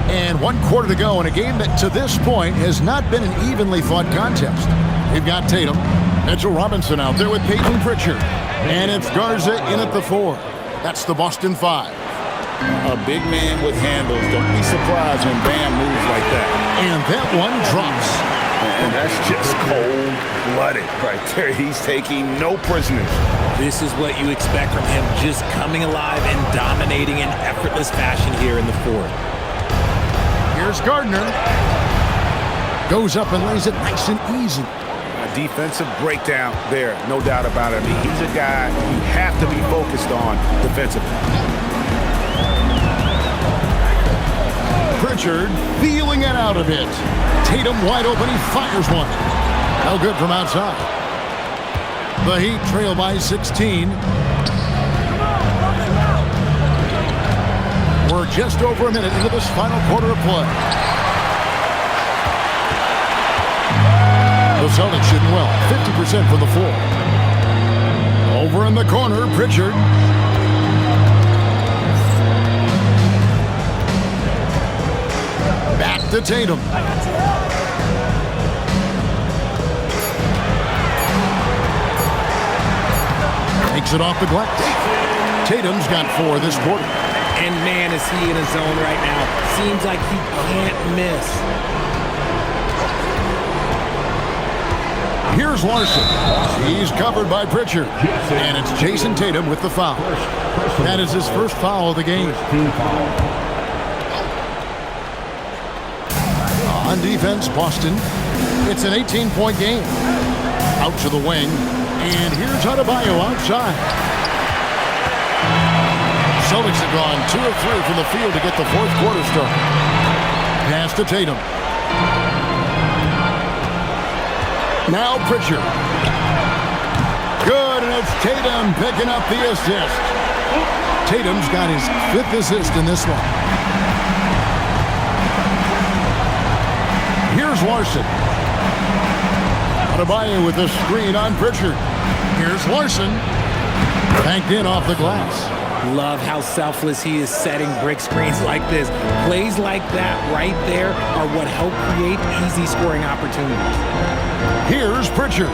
And 1 quarter to go in a game that to this point has not been an evenly fought contest. We've got Tatum, Mitchell Robinson out there with Peyton Pritchard. And it's Garza in at the 4. That's the Boston 5. A big man with handles. Don't be surprised when Bam moves like that. And that one drops. And that's just cold-blooded right there. He's taking no prisoners. This is what you expect from him, just coming alive and dominating in effortless fashion here in the 4th. Here's Gardner. Goes up and lays it nice and easy. A defensive breakdown there, no doubt about it. I mean, he's a guy you have to be focused on defensively. Pritchard feeling it out a bit. Tatum wide open. He fires one. No good from outside. The Heat trail by 16. We're just over a minute into this final quarter of play. The Celtics shooting well, 50% from the floor. Over in the corner, Pritchard. Back to Tatum. Takes it off the glass. Tatum's got 4 this quarter. And man, is he in a zone right now. Seems like he can't miss. Here's Larson. He's covered by Pritchard. And it's Jason Tatum with the foul. That is his first foul of the game. On defense, Boston. It's an 18-point game. Out to the wing. And here's Adebayo outside. Celtics have gone 2 of 3 from the field to get the fourth quarter started. Pass to Tatum. Now Pritchard. Good, and it's Tatum picking up the assist. Tatum's got his 5th assist in this one. Here's Larson. Adebayo with the screen on Pritchard. Here's Larson. Banked in off the glass. Love how selfless he is setting brick screens like this. Plays like that right there are what help create easy scoring opportunities. Here's Pritchard.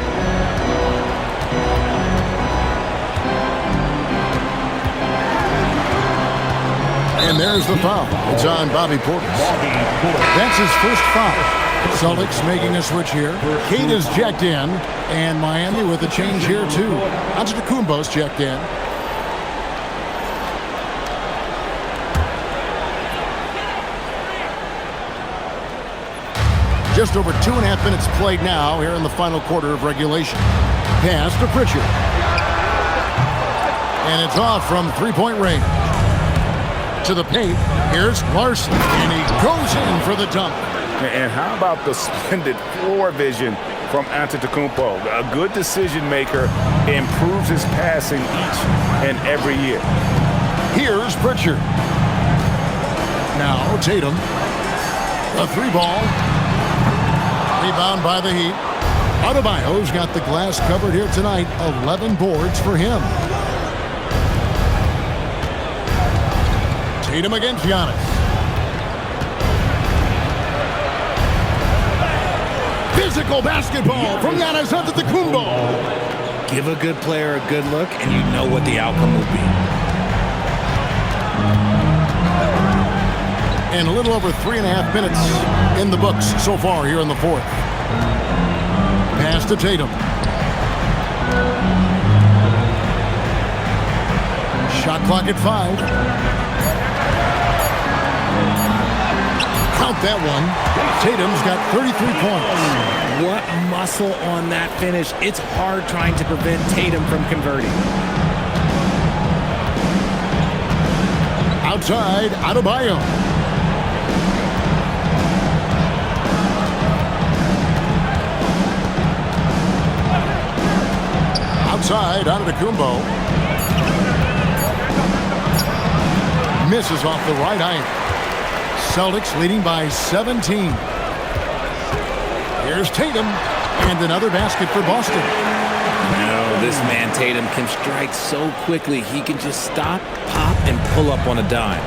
And there's the foul. It's on Bobby Portis. That's his first foul. Celtics making a switch here. Kate is checked in. And Miami with a change here, too. Antetokounmpo's checked in. Just over 2.5 minutes played now here in the final quarter of regulation. Pass to Pritchard. And it's off from three-point range. To the paint, here's Larson. And he goes in for the dunk. And how about the splendid floor vision from Antetokounmpo? A good decision maker, improves his passing each and every year. Here's Pritchard. Now Tatum. A 3-ball. Rebound by the Heat. Adebayo's got the glass covered here tonight. 11 boards for him. Tatum against Giannis. Physical basketball from Giannis Antetokounmpo. Give a good player a good look, and you know what the outcome will be. And a little over 3.5 minutes in the books so far here in the fourth. Pass to Tatum. Shot clock at 5. Count that one. Tatum's got 33 points. What muscle on that finish. It's hard trying to prevent Tatum from converting. Outside, Adebayo. Outside, Antetokounmpo. Misses off the right iron. Celtics leading by 17. Here's Tatum, and another basket for Boston. No, this man Tatum can strike so quickly. He can just stop, pop, and pull up on a dime.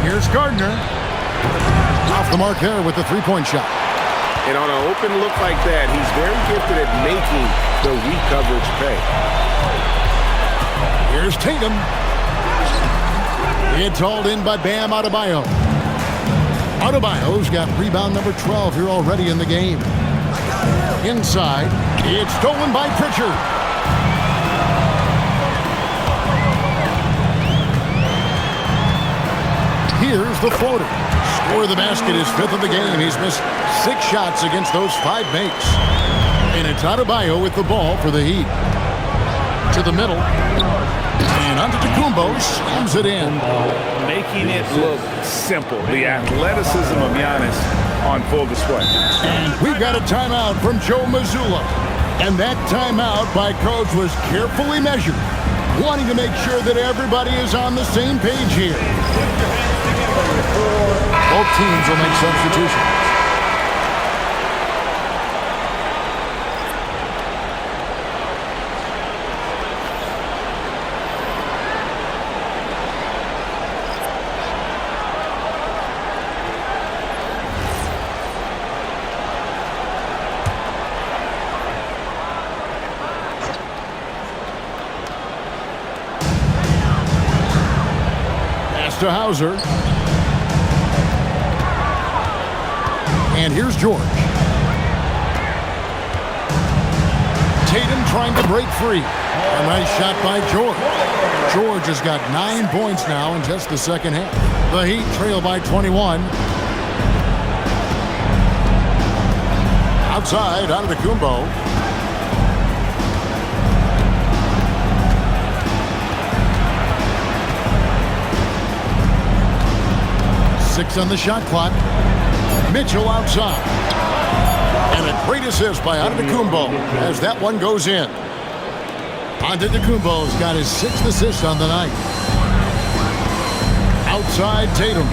Here's Gardner. Off the mark there with the three-point shot. And on an open look like that, he's very gifted at making the weak coverage pay. Here's Tatum. It's hauled in by Bam Adebayo. Adebayo's got rebound number 12 here already in the game. Inside, it's stolen by Pritchard. Here's the floater. Score of the basket is 5th of the game. He's missed 6 shots against those 5 makes. And it's Adebayo with the ball for the Heat. To the middle. And Antetokounmpo slams it in. Making it look simple. The athleticism of Giannis on full display. And we've got a timeout from Joe Mazzulla. And that timeout by Coach was carefully measured, wanting to make sure that everybody is on the same page here. Both teams will make substitutions. To Hauser. And here's George. Tatum trying to break free. A nice shot by George. George has got 9 points now in just the second half. The Heat trail by 21. Outside, Antetokounmpo. Six on the shot clock. Mitchell outside. And a great assist by Antetokounmpo as that one goes in. Antetokounmpo's got his 6th assist on the night. Outside Tatum.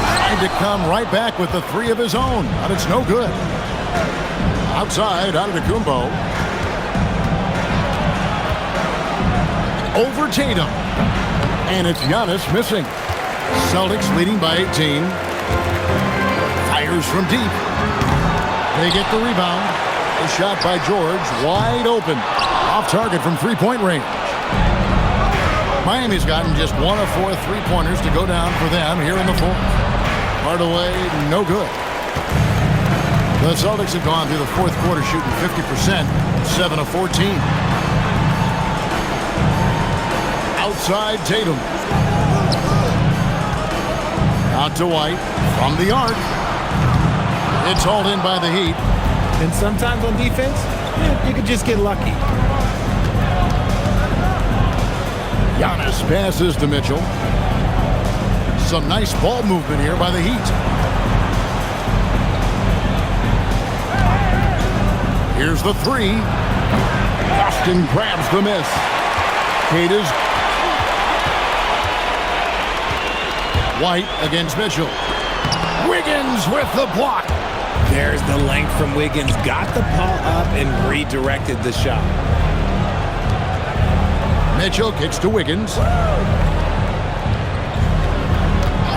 Trying to come right back with the 3 of his own, but it's no good. Outside Antetokounmpo. Over Tatum. And it's Giannis missing. Celtics leading by 18. Fires from deep. They get the rebound. A shot by George, wide open. Off target from 3-point range. Miami's gotten just 1 of 4 3-pointers to go down for them here in the 4th. Hardaway, no good. The Celtics have gone through the 4th quarter shooting 50%, 7 of 14. Outside Tatum. Out to White from the arc. It's hauled in by the Heat. And sometimes on defense, you could just get lucky. Giannis passes to Mitchell. Some nice ball movement here by the Heat. Here's the 3. Boston grabs the miss. Kata's White against Mitchell. Wiggins with the block. There's the length from Wiggins. Got the ball up and redirected the shot. Mitchell kicks to Wiggins.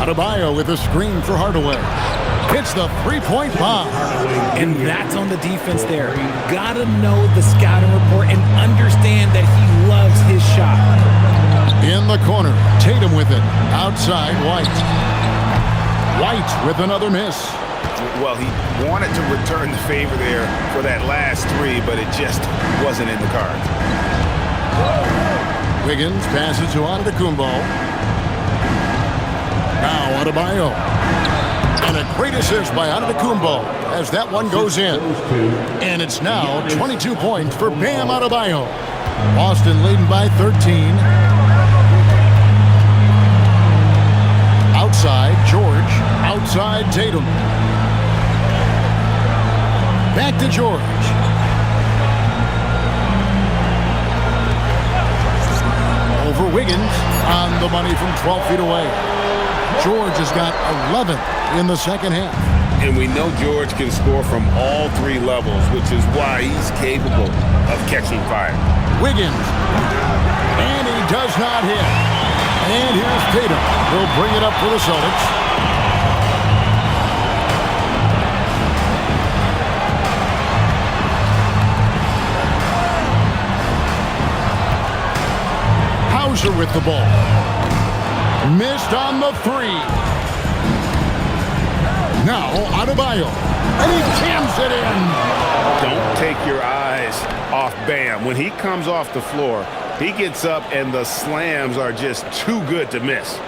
Adebayo with a screen for Hardaway. Hits the 3-point bomb. And that's on the defense there. Gotta know the scouting report and understand that he loves his shot. In the corner, Tatum with it. Outside, White. White with another miss. Well, he wanted to return the favor there for that last 3, but it just wasn't in the cards. Wiggins passes to Antetokounmpo. Now Adebayo. And a great assist by Antetokounmpo as that one goes in. And it's now 22 points for Bam Adebayo. Boston leading by 13. Outside, George. Outside, Tatum. Back to George. Over Wiggins on the money from 12 feet away. George has got 11 in the second half. And we know George can score from all 3 levels, which is why he's capable of catching fire. Wiggins. And he does not hit. And here's Tatum. He'll bring it up for the Celtics. Hauser with the ball. Missed on the 3. Now Adebayo. And he jams it in. Don't take your eyes off Bam. When he comes off the floor, he gets up and the slams are just too good to miss.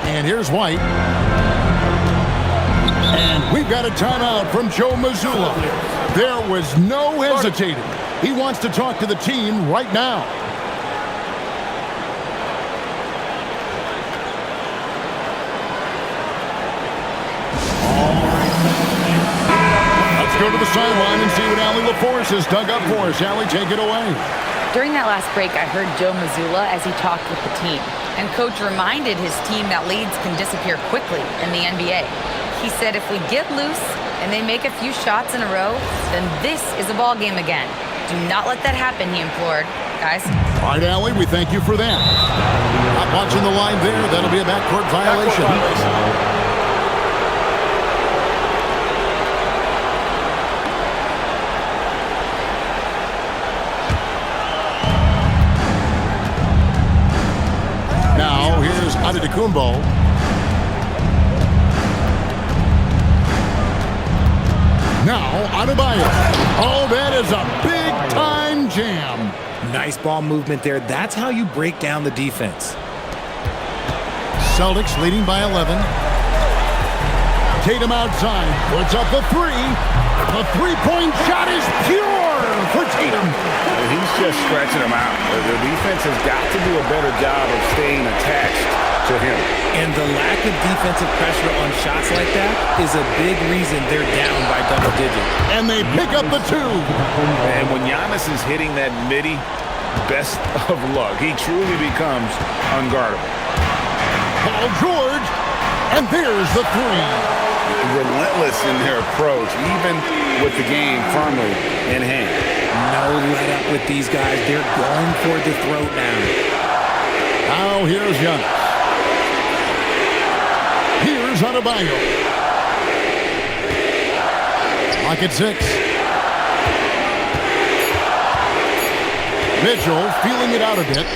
And here's White. And we've got a timeout from Joe Mazzulla. There was no hesitating. He wants to talk to the team right now. Let's go to the sideline and see what Allie LaForce has dug up for us. Allie, take it away. During that last break, I heard Joe Mazzulla as he talked with the team. And Coach reminded his team that leads can disappear quickly in the NBA. He said if we get loose and they make a few shots in a row, then this is a ball game again. Do not let that happen, he implored. Guys. All right, Allie, we thank you for that. Not watching the line there. That'll be a backcourt violation. Now, here's Antetokounmpo. Now, Adebayo. Oh, that is a big-time jam. Nice ball movement there. That's how you break down the defense. Celtics leading by 11. Tatum outside. Puts up the three. The three-point shot is pure for Tatum. He's just stretching them out. The defense has got to do a better job of staying attached to him. And the lack of defensive pressure on shots like that is a big reason they're down by double digits. And they pick up the two. And when Giannis is hitting that midi, best of luck. He truly becomes unguardable. Paul George. And there's the three. Relentless in their approach, even with the game firmly in hand. No let up with these guys. They're going for the throat now. Now here's Giannis. Here's Adebayo. Lock at 6. Mitchell feeling it out a bit.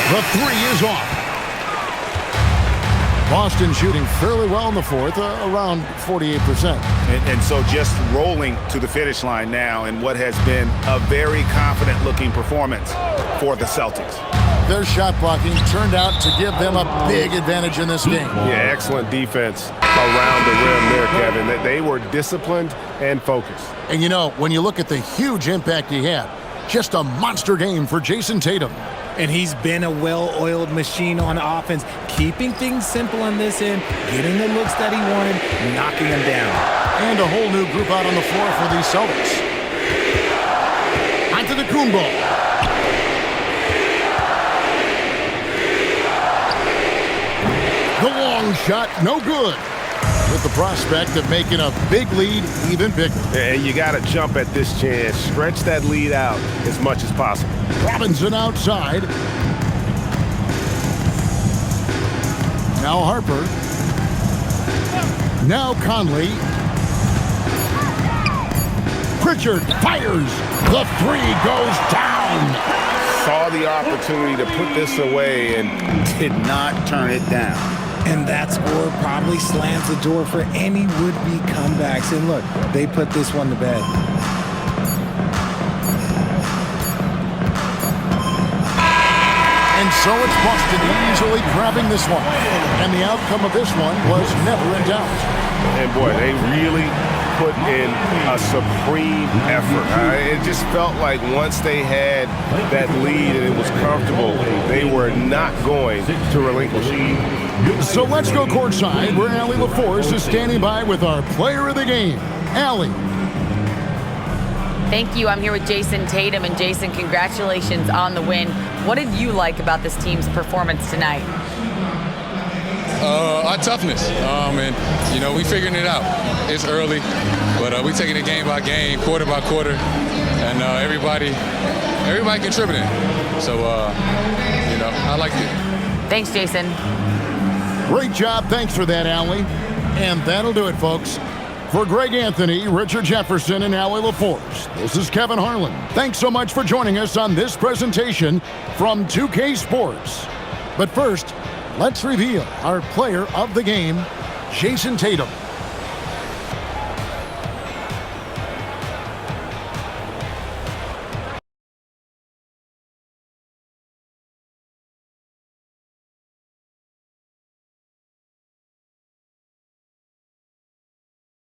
The three is off. Boston shooting fairly well in the fourth, around 48%. And so just rolling to the finish line now in what has been a very confident-looking performance for the Celtics. Their shot blocking turned out to give them a big advantage in this game. Yeah, excellent defense around the rim there, Kevin. They were disciplined and focused. And you know, when you look at the huge impact he had, just a monster game for Jason Tatum. And he's been a well-oiled machine on offense, keeping things simple on this end, getting the looks that he wanted, knocking them down. And a whole new group out on the floor for these Celtics. Antetokounmpo. The long shot, no good. With the prospect of making a big lead even bigger. And you got to jump at this chance. Stretch that lead out as much as possible. Robinson outside. Now Harper. Now Conley. Pritchard fires. The three goes down. Saw the opportunity to put this away and did not turn it down. And that score probably slams the door for any would-be comebacks. And look, they put this one to bed. And so it's Boston easily grabbing this one. And the outcome of this one was never in doubt. And boy, they really put in a supreme effort. It just felt like once they had that lead and it was comfortable, they were not going to relinquish it. So let's go courtside where Allie LaForce is standing by with our player of the game. Allie. Thank you. I'm here with Jason Tatum. And Jason, congratulations on the win. What did you like about this team's performance tonight? Our toughness. And, you know, we figuring it out. It's early, but we taking it game by game, quarter by quarter, and everybody contributing. So, you know, I like it. Thanks, Jason. Great job. Thanks for that, Allie. And that'll do it, folks. For Greg Anthony, Richard Jefferson, and Allie LaForce, this is Kevin Harlan. Thanks so much for joining us on this presentation from 2K Sports. But first, let's reveal our player of the game, Jason Tatum.